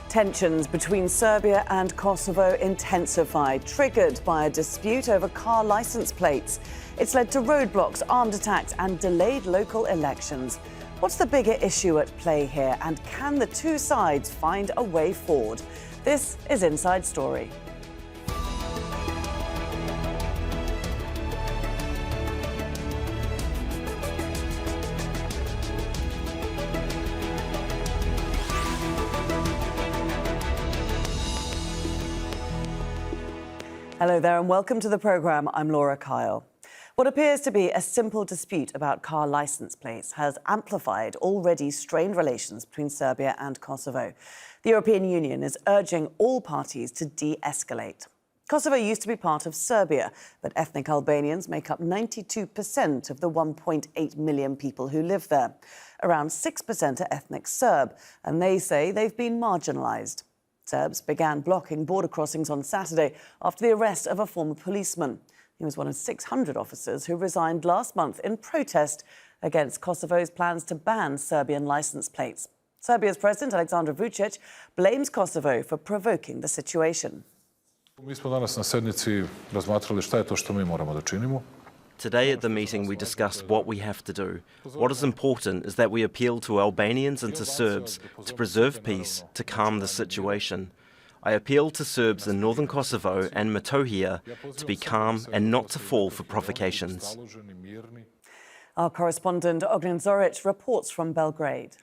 Tensions between Serbia and Kosovo intensified, triggered by a dispute over car license plates. It's led to roadblocks, armed attacks and delayed local elections. What's the bigger issue at play here, and can the two sides find a way forward? This is Inside Story. Hello there and welcome to the programme. I'm Laura Kyle. What appears to be a simple dispute about car licence plates has amplified already strained relations between Serbia and Kosovo. The European Union is urging all parties to de-escalate. Kosovo used to be part of Serbia, but ethnic Albanians make up 92% of the 1.8 million people who live there. Around 6% are ethnic Serb, and they say they've been marginalised. Serbs began blocking border crossings on Saturday after the arrest of a former policeman. He was one of 600 officers who resigned last month in protest against Kosovo's plans to ban Serbian licence plates. Serbia's President Aleksandar Vučić blames Kosovo for provoking the situation. Mi smo danas na sednici razmatrali šta je to što mi moramo da činimo. Today at the meeting we discussed what we have to do. What is important is that we appeal to Albanians and to Serbs to preserve peace, to calm the situation. I appeal to Serbs in northern Kosovo and Metohija to be calm and not to fall for provocations. Our correspondent Ognjen Zoric reports from Belgrade.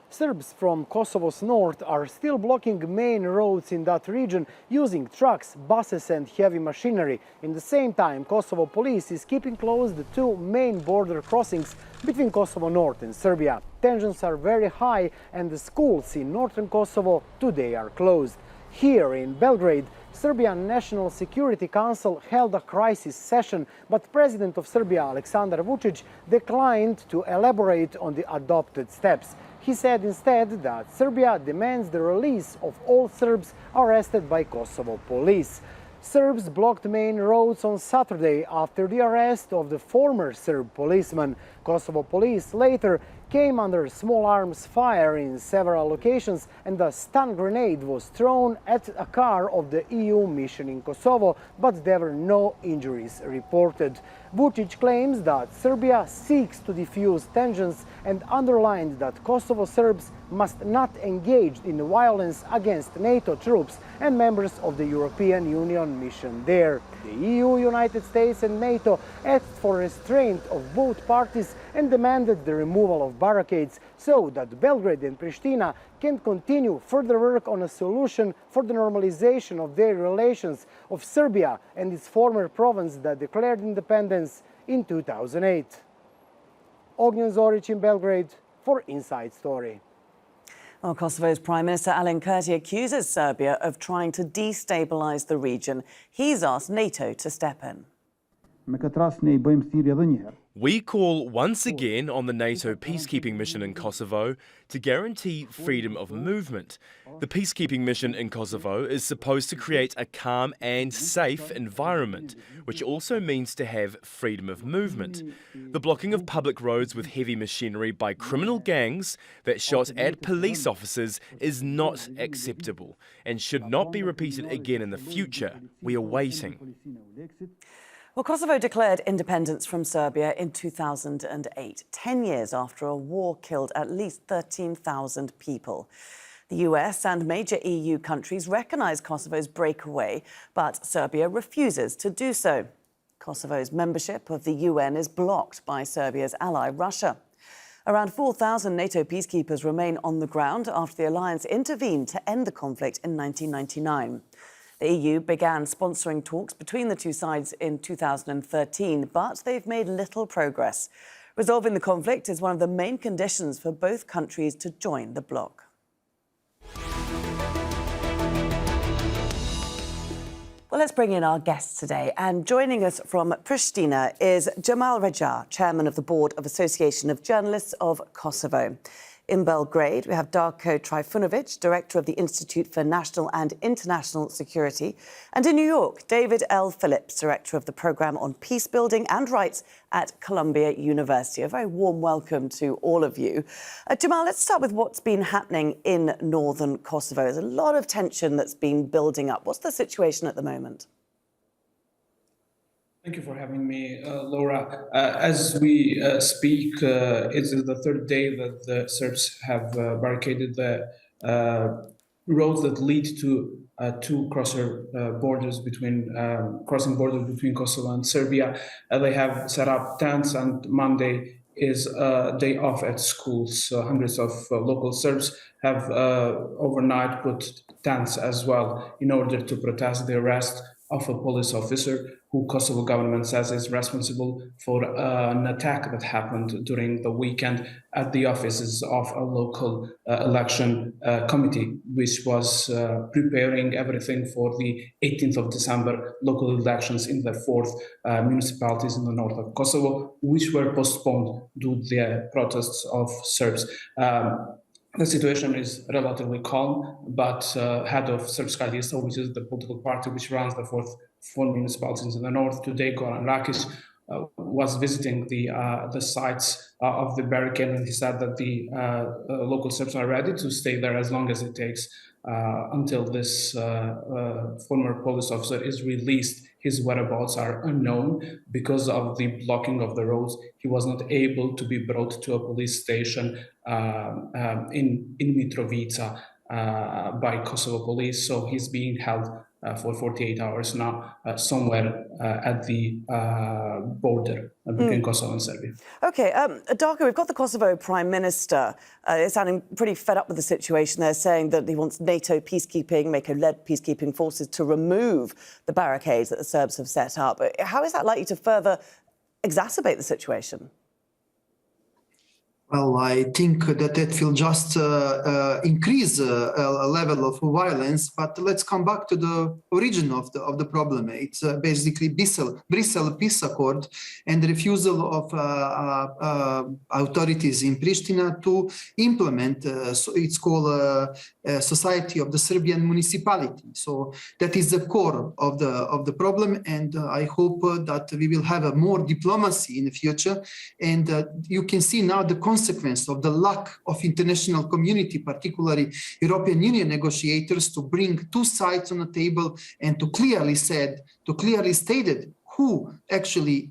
Serbs from Kosovo's north are still blocking main roads in that region using trucks, buses and heavy machinery. In the same time, Kosovo police is keeping closed the two main border crossings between Kosovo North and Serbia. Tensions are very high and the schools in northern Kosovo today are closed. Here in Belgrade, Serbian National Security Council held a crisis session, but President of Serbia Aleksandar Vučić declined to elaborate on the adopted steps. He said instead that Serbia demands the release of all Serbs arrested by Kosovo police. Serbs blocked main roads on Saturday after the arrest of the former Serb policeman. Kosovo police later came under small arms fire in several locations and a stun grenade was thrown at a car of the EU mission in Kosovo, but there were no injuries reported. Vučić claims that Serbia seeks to defuse tensions and underlined that Kosovo Serbs must not engage in violence against NATO troops and members of the European Union mission there. The EU, United States and NATO asked for restraint of both parties and demanded the removal of barricades so that Belgrade and Pristina can continue further work on a solution for the normalization of their relations of Serbia and its former province that declared independence in 2008. Ognjen Zoric in Belgrade for Inside Story. Well, Kosovo's Prime Minister Alan Kurti accuses Serbia of trying to destabilise the region. He's asked NATO to step in. We call once again on the NATO peacekeeping mission in Kosovo to guarantee freedom of movement. The peacekeeping mission in Kosovo is supposed to create a calm and safe environment, which also means to have freedom of movement. The blocking of public roads with heavy machinery by criminal gangs that shot at police officers is not acceptable and should not be repeated again in the future. We are waiting. Well, Kosovo declared independence from Serbia in 2008, 10 years after a war killed at least 13,000 people. The US and major EU countries recognise Kosovo's breakaway, but Serbia refuses to do so. Kosovo's membership of the UN is blocked by Serbia's ally, Russia. Around 4,000 NATO peacekeepers remain on the ground after the alliance intervened to end the conflict in 1999. The EU began sponsoring talks between the two sides in 2013, but they've made little progress. Resolving the conflict is one of the main conditions for both countries to join the bloc. Well, let's bring in our guests today. And joining us from Pristina is Xhemajl Rexha, chairman of the board of Association of Journalists of Kosovo. In Belgrade, we have Darko Trifunovic, Director of the Institute for National and International Security. And in New York, David L. Phillips, Director of the Programme on Peace Building and Rights at Columbia University. A very warm welcome to all of you. Xhemajl, let's start with what's been happening in northern Kosovo. There's a lot of tension that's been building up. What's the situation at the moment? Thank you for having me, Laura. As we speak, it is the third day that the Serbs have barricaded the roads that lead to two crossing borders between Kosovo and Serbia. They have set up tents, and Monday is a day off at schools. So hundreds of local Serbs have overnight put tents as well in order to protest the arrest of a police officer who Kosovo government says is responsible for an attack that happened during the weekend at the offices of a local election committee, which was preparing everything for the 18th of December local elections in the 4 municipalities in the north of Kosovo, which were postponed due to the protests of Serbs. The situation is relatively calm, but head of Srpska lista, which is the political party which runs the four municipalities in the north, today Goran Rakic was visiting the sites of the barricade, and he said that the local Serbs are ready to stay there as long as it takes until this former police officer is released. His whereabouts are unknown because of the blocking of the roads. He was not able to be brought to a police station in Mitrovica by Kosovo police, so he's being held for 48 hours now somewhere at the border between Kosovo and Serbia. OK, Darko, we've got the Kosovo Prime Minister sounding pretty fed up with the situation. They're saying that he wants NATO peacekeeping, NATO-led peacekeeping forces to remove the barricades that the Serbs have set up. How is that likely to further exacerbate the situation? Well, I think that it will just increase a level of violence. But let's come back to the origin of the problem. It's basically Bristol Peace Accord and the refusal of authorities in Pristina to implement. So it's called Society of the Serbian Municipality. So that is the core of the problem, and I hope that we will have a more diplomacy in the future. And you can see now the consequence of the lack of international community, particularly European Union negotiators, to bring two sides on the table and to clearly stated who actually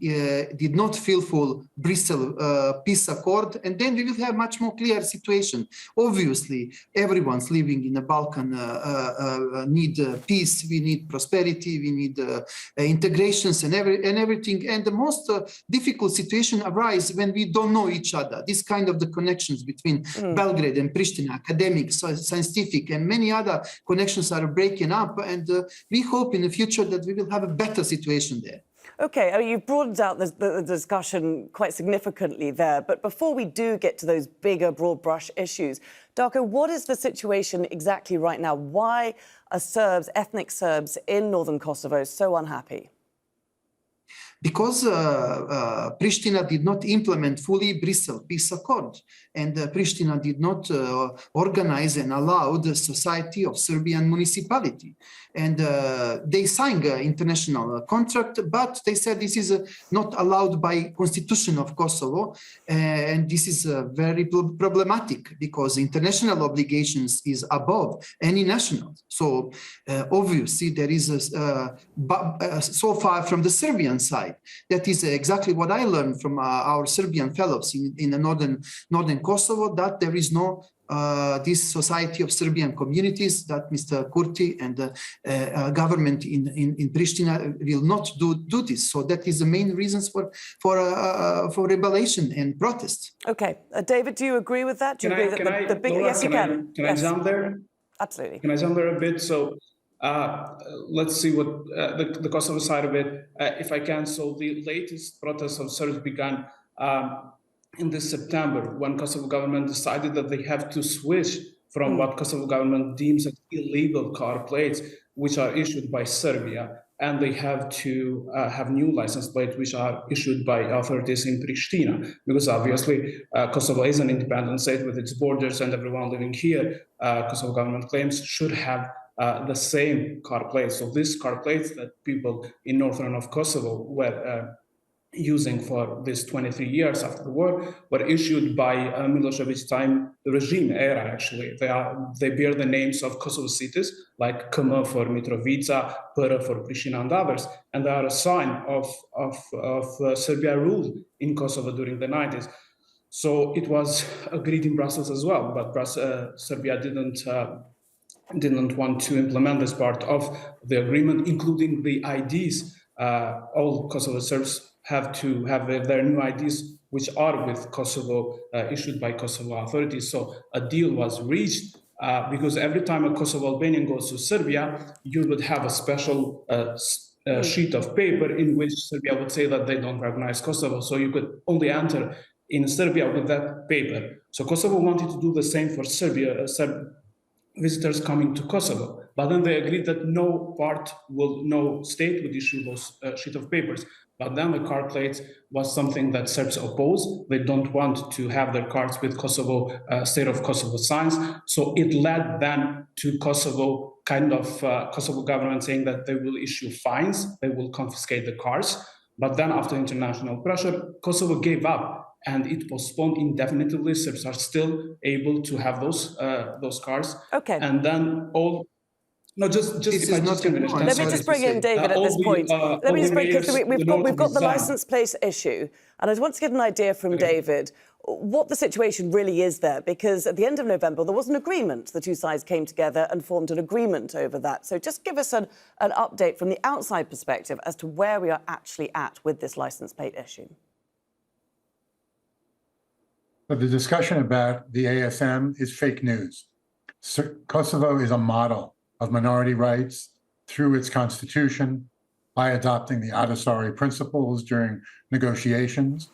did not fulfill Bristol Peace Accord, and then we will have much more clear situation. Obviously, everyone's living in the Balkan need peace, we need prosperity, we need integrations and everything. And the most difficult situation arises when we don't know each other. This kind of the connections between Belgrade and Pristina, academic, scientific, and many other connections are breaking up. And we hope in the future that we will have a better situation there. OK, I mean, you've broadened out the discussion quite significantly there. But before we do get to those bigger, broad brush issues, Darko, what is the situation exactly right now? Why are Serbs, ethnic Serbs in northern Kosovo so unhappy? Because Pristina did not implement fully Bristol Peace Accord, and Pristina did not organize and allow the Society of Serbian Municipality. And they signed an international contract, but they said this is not allowed by Constitution of Kosovo, and this is very problematic because international obligations is above any national. So obviously there is so far from the Serbian side. That is exactly what I learned from our Serbian fellows in the northern Kosovo, that there is no this Society of Serbian Communities, that Mr. Kurti and the government in Pristina will not do this. So that is the main reasons for rebellion and protest. OK. David, do you agree with that? Do you agree that the big... Laura, yes, you can. Can I jump there? Absolutely. Can I jump there a bit? So let's see what the Kosovo side of it, if I can. So the latest protests of Serbs began in this September, when Kosovo government decided that they have to switch from what Kosovo government deems as illegal car plates, which are issued by Serbia, and they have to have new license plates which are issued by authorities in Pristina, because obviously Kosovo is an independent state with its borders, and everyone living here, Kosovo government claims, should have the same car plates. So these car plates that people in northern of Kosovo were using for these 23 years after the war were issued by Milosevic's time regime era. Actually, they bear the names of Kosovo cities like Km for Mitrovica, Pera for Pristina, and others, and they are a sign of Serbia rule in Kosovo during the 90s. So it was agreed in Brussels as well, but Serbia didn't want to implement this part of the agreement, including the IDs. All Kosovo Serbs have to have their new IDs, which are with Kosovo, issued by Kosovo authorities. So a deal was reached because every time a Kosovo Albanian goes to Serbia, you would have a special sheet of paper in which Serbia would say that they don't recognize Kosovo. So you could only enter in Serbia with that paper. So Kosovo wanted to do the same for Serbia, visitors coming to Kosovo, but then they agreed that no state would issue those sheet of papers. But then the car plates was something that Serbs oppose. They don't want to have their cars with Kosovo, state of Kosovo signs. So it led then to Kosovo Kosovo government saying that they will issue fines, they will confiscate the cars. But then after international pressure, Kosovo gave up and it postponed indefinitely. Serbs are still able to have those cars. Okay. And then let me just bring in David at this point. Let me just bring, because we've got the license plate issue, and I want to get an idea from David what the situation really is there, because at the end of November there was an agreement. The two sides came together and formed an agreement over that. So just give us an update from the outside perspective as to where we are actually at with this license plate issue. But the discussion about the ASM is fake news. Kosovo is a model of minority rights through its constitution by adopting the Ahtisaari principles during negotiations.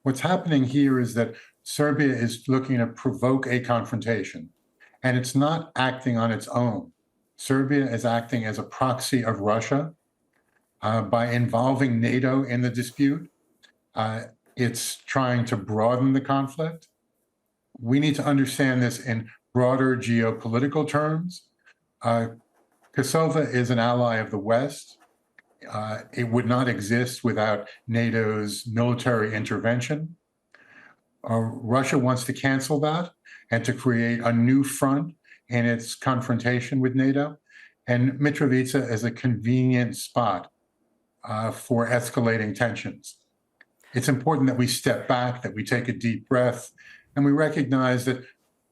What's happening here is that Serbia is looking to provoke a confrontation, and it's not acting on its own. Serbia is acting as a proxy of Russia by involving NATO in the dispute. It's trying to broaden the conflict. We need to understand this in broader geopolitical terms. Kosovo is an ally of the West. It would not exist without NATO's military intervention. Russia wants to cancel that and to create a new front in its confrontation with NATO. And Mitrovica is a convenient spot for escalating tensions. It's important that we step back, that we take a deep breath, and we recognize that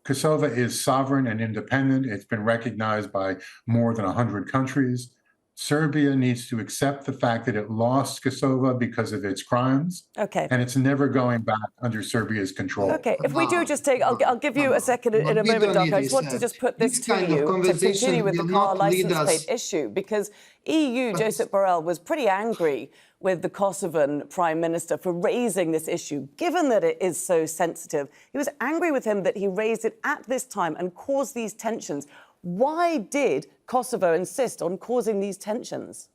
Kosovo is sovereign and independent. It's been recognized by more than 100 countries. Serbia needs to accept the fact that it lost Kosovo because of its crimes. Okay. And it's never going back under Serbia's control. Okay, if we do just take, I'll give you a second in a moment, Darko. I just want to just put this to you to continue with the car license plate issue, because EU Josep Borrell was pretty angry with the Kosovan Prime Minister for raising this issue, given that it is so sensitive. He was angry with him that he raised it at this time and caused these tensions. Why did Kosovo insist on causing these tensions?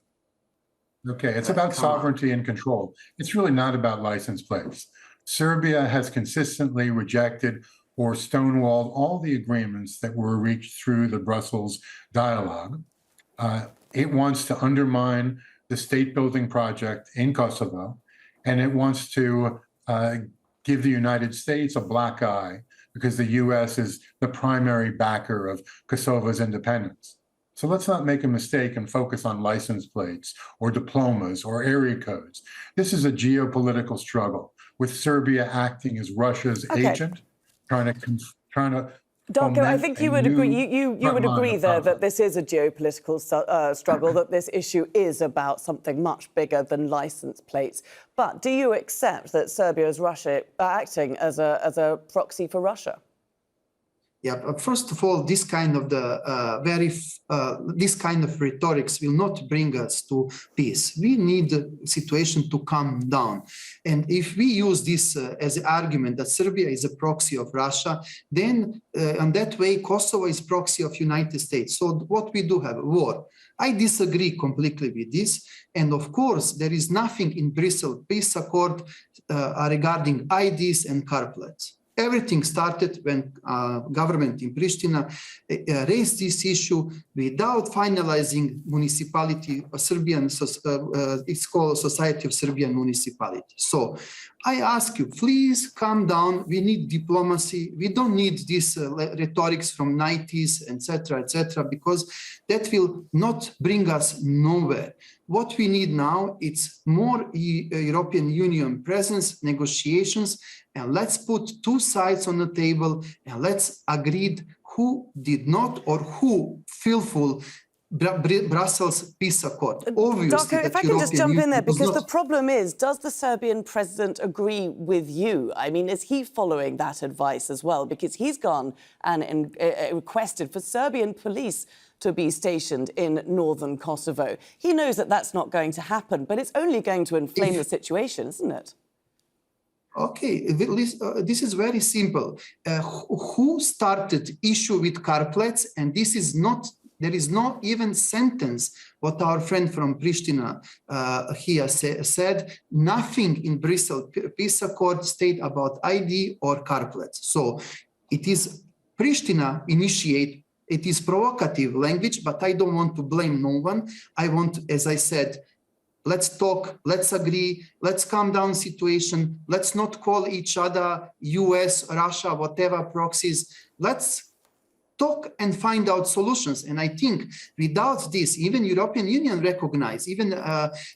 Okay, it's about sovereignty and control. It's really not about license plates. Serbia has consistently rejected or stonewalled all the agreements that were reached through the Brussels dialogue. It wants to undermine the state-building project in Kosovo, and it wants to give the United States a black eye because the U.S. is the primary backer of Kosovo's independence. So let's not make a mistake and focus on license plates or diplomas or area codes. This is a geopolitical struggle with Serbia acting as Russia's agent, trying to Darko, I think you would agree. You would agree there that this is a geopolitical struggle, that this issue is about something much bigger than license plates. But do you accept that Serbia is acting as a proxy for Russia? Yeah, first of all, this kind of this kind of rhetorics will not bring us to peace. We need the situation to calm down. And if we use this as an argument that Serbia is a proxy of Russia, then in that way, Kosovo is proxy of United States. So what we do have, war. I disagree completely with this. And of course, there is nothing in Brussels peace accord regarding IDs and car plates. Everything started when government in Pristina raised this issue without finalizing municipality, it's called Society of Serbian Municipality. So I ask you, please calm down. We need diplomacy. We don't need this rhetorics from 90s, etc., because that will not bring us nowhere. What we need now, it's more European Union presence, negotiations, and let's put two sides on the table and let's agree who did not or who fulfill Brussels peace accord. Obviously, Darko, if I can just jump in there, because the problem is, does the Serbian president agree with you? I mean, is he following that advice as well? Because he's gone and requested for Serbian police to be stationed in northern Kosovo. He knows that that's not going to happen, but it's only going to inflame the situation, isn't it? Okay, this is very simple. Who started issue with car plates? And this is not, there is no even sentence what our friend from Pristina here said. Nothing in Brussels peace accord state about ID or car plates. So it is Pristina initiate. It is provocative language, but I don't want to blame no one. I want, as I said, let's talk, let's agree, let's calm down situation. Let's not call each other US, Russia, whatever proxies. Let's talk and find out solutions. And I think without this, even European Union recognize, even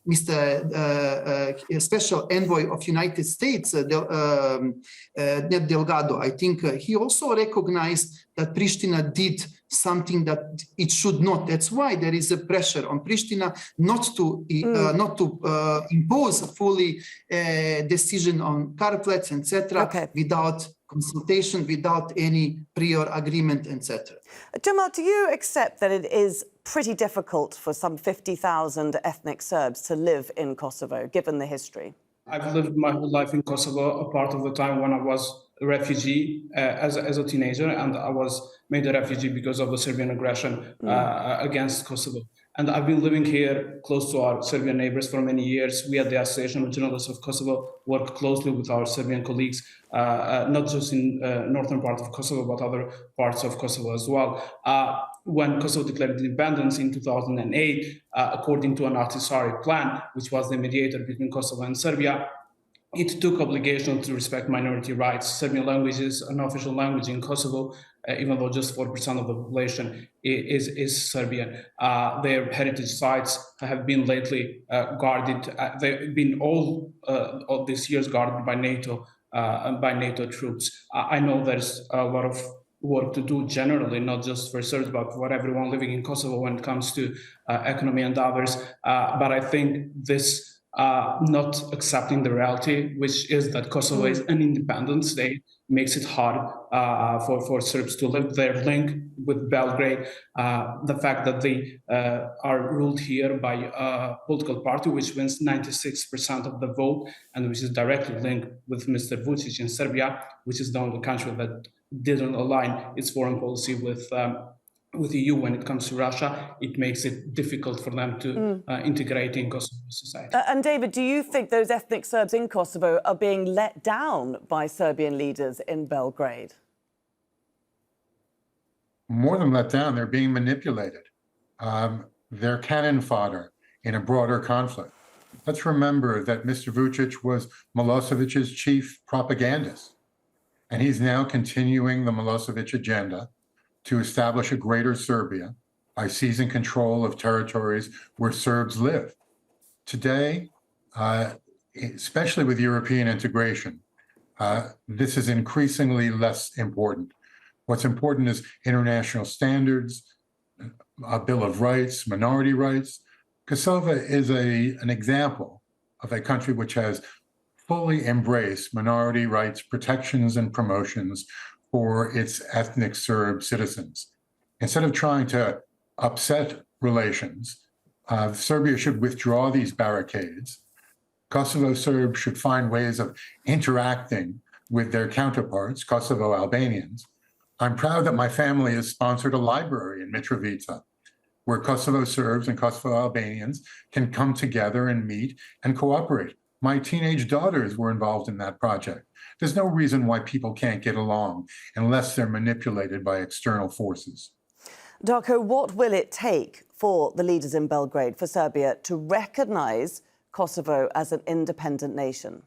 Mr. Special Envoy of United States, Ned Delgado, I think he also recognized that Pristina did something that it should not. That's why there is a pressure on Pristina not to impose a fully decision on car plates, etc., without consultation, without any prior agreement, etc. Xhemajl, do you accept that it is pretty difficult for some 50,000 ethnic Serbs to live in Kosovo, given the history? I've lived my whole life in Kosovo, a part of the time when I was a refugee as a teenager, and I was made a refugee because of the Serbian aggression against Kosovo. And I've been living here close to our Serbian neighbors for many years. We at the Association of Journalists of Kosovo work closely with our Serbian colleagues, not just in northern part of Kosovo, but other parts of Kosovo as well. When Kosovo declared independence in 2008, according to an Ahtisaari plan, which was the mediator between Kosovo and Serbia, it took obligation to respect minority rights. Serbian language is an official language in Kosovo, even though just 4% of the population is Serbian. Their heritage sites have been lately guarded. They've been all these years guarded by NATO troops. I know there's a lot of work to do generally, not just for Serbs, but for everyone living in Kosovo when it comes to economy and others. But I think this not accepting the reality, which is that Kosovo is an independent state, makes it hard for Serbs to live. Their link with Belgrade, the fact that they are ruled here by a political party which wins 96% of the vote and which is directly linked with Mr. Vučić in Serbia, which is the only country that didn't align its foreign policy with the EU when it comes to Russia, it makes it difficult for them to integrate in Kosovo society. And David, do you think those ethnic Serbs in Kosovo are being let down by Serbian leaders in Belgrade? More than let down, they're being manipulated. They're cannon fodder in a broader conflict. Let's remember that Mr. Vučić was Milosevic's chief propagandist, and he's now continuing the Milosevic agenda to establish a greater Serbia by seizing control of territories where Serbs live. Today, especially with European integration, this is increasingly less important. What's important is international standards, a Bill of Rights, minority rights. Kosovo is an example of a country which has fully embraced minority rights protections and promotions for its ethnic Serb citizens. Instead of trying to upset relations, Serbia should withdraw these barricades. Kosovo Serbs should find ways of interacting with their counterparts, Kosovo Albanians. I'm proud that my family has sponsored a library in Mitrovica, where Kosovo Serbs and Kosovo Albanians can come together and meet and cooperate. My teenage daughters were involved in that project. There's no reason why people can't get along unless they're manipulated by external forces. Darko, what will it take for the leaders in Belgrade, for Serbia, to recognise Kosovo as an independent nation?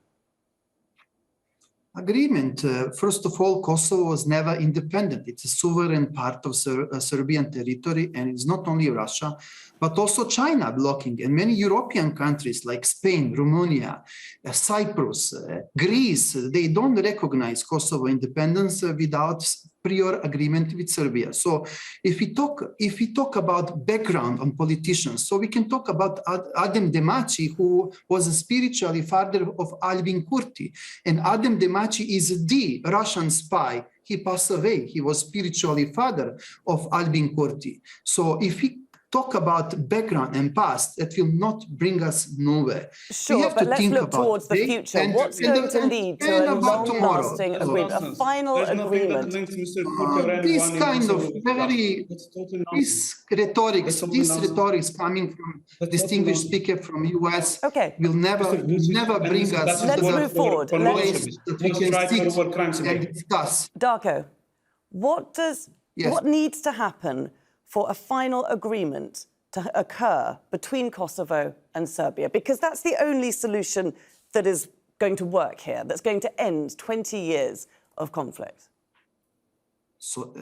Agreement. First of all, Kosovo was never independent. It's a sovereign part of Serbian territory, and it's not only Russia, but also China blocking, and many European countries like Spain, Romania, Cyprus, Greece, they don't recognize Kosovo independence without prior agreement with Serbia. So if we talk about background on politicians, so we can talk about Adem Demaci, who was a spiritually father of Albin Kurti. And Adem Demaci is the Russian spy. He passed away. He was spiritually father of Albin Kurti. So if we talk about background and past, that will not bring us nowhere. Sure, but let's look towards the future. What's going to lead to a long-lasting agreement, a final agreement? This kind of this rhetoric coming from a distinguished speaker from US will never bring us Let's move forward. We can sit and discuss. Darko, what needs to happen for a final agreement to occur between Kosovo and Serbia? Because that's the only solution that is going to work here, that's going to end 20 years of conflict. So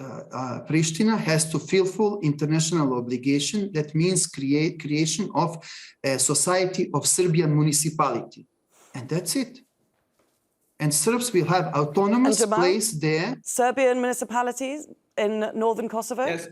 Pristina has to fulfill international obligation. That means creation of a society of Serbian municipality. And that's it. And Serbs will have autonomous place there. Serbian municipalities in northern Kosovo? Yes,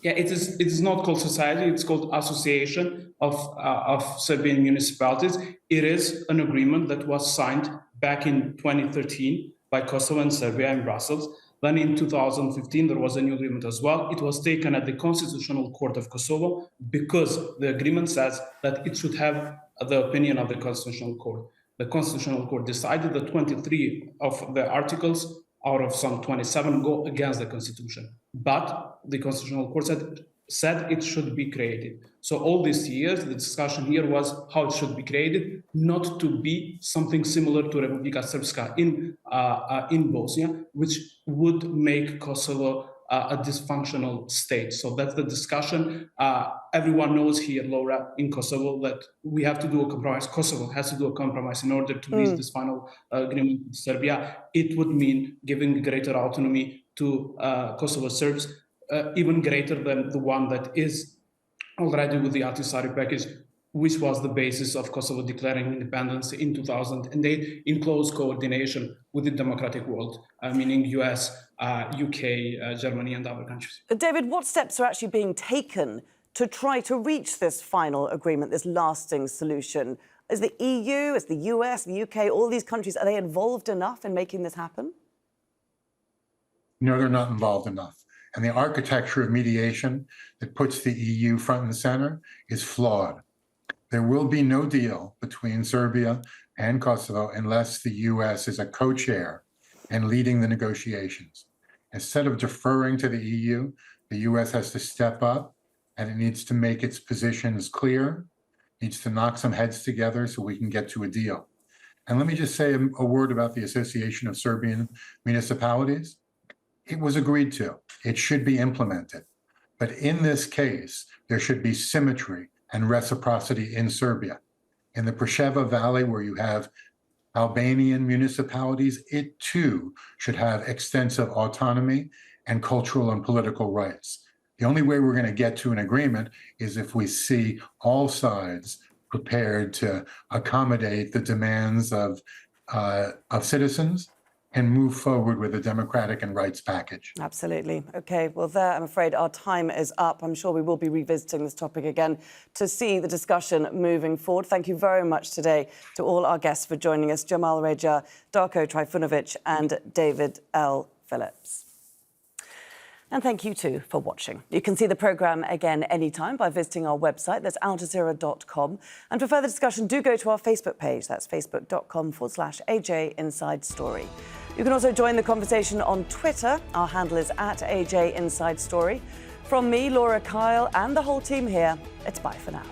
it is not called society, it's called Association of Serbian Municipalities. It is an agreement that was signed back in 2013 by Kosovo and Serbia in Brussels. Then in 2015, there was a new agreement as well. It was taken at the Constitutional Court of Kosovo because the agreement says that it should have the opinion of the Constitutional Court. The Constitutional Court decided that 23 of the articles out of some 27 go against the Constitution. But the Constitutional Court said it should be created. So all these years, the discussion here was how it should be created, not to be something similar to Republika Srpska in Bosnia, which would make Kosovo a dysfunctional state. So that's the discussion. Everyone knows here, Laura, in Kosovo, that we have to do a compromise. Kosovo has to do a compromise in order to reach this final agreement with Serbia. It would mean giving greater autonomy to Kosovo Serbs, even greater than the one that is already with the Ahtisaari package, which was the basis of Kosovo declaring independence in 2008 in close coordination with the democratic world, meaning US, UK, Germany, and other countries. David, what steps are actually being taken to try to reach this final agreement, this lasting solution? Is the EU, is the US, the UK, all these countries, are they involved enough in making this happen? No, they're not involved enough. And the architecture of mediation that puts the EU front and center is flawed. There will be no deal between Serbia and Kosovo unless the US is a co-chair and leading the negotiations. Instead of deferring to the EU, the US has to step up, and it needs to make its positions clear, needs to knock some heads together so we can get to a deal. And let me just say a word about the Association of Serbian Municipalities. It was agreed to. It should be implemented. But in this case, there should be symmetry and reciprocity in Serbia. In the Preševa Valley, where you have Albanian municipalities, it too should have extensive autonomy and cultural and political rights. The only way we're going to get to an agreement is if we see all sides prepared to accommodate the demands of citizens and move forward with a democratic and rights package. Absolutely. Okay, well, there, I'm afraid our time is up. I'm sure we will be revisiting this topic again to see the discussion moving forward. Thank you very much today to all our guests for joining us, Xhemajl Rexha, Darko Trifunovic and David L. Phillips. And thank you too for watching. You can see the programme again anytime by visiting our website, that's aljazeera.com. And for further discussion, do go to our Facebook page, that's facebook.com/AJ Inside Story. You can also join the conversation on Twitter. Our handle is @AJ Inside Story. From me, Laura Kyle, and the whole team here, it's bye for now.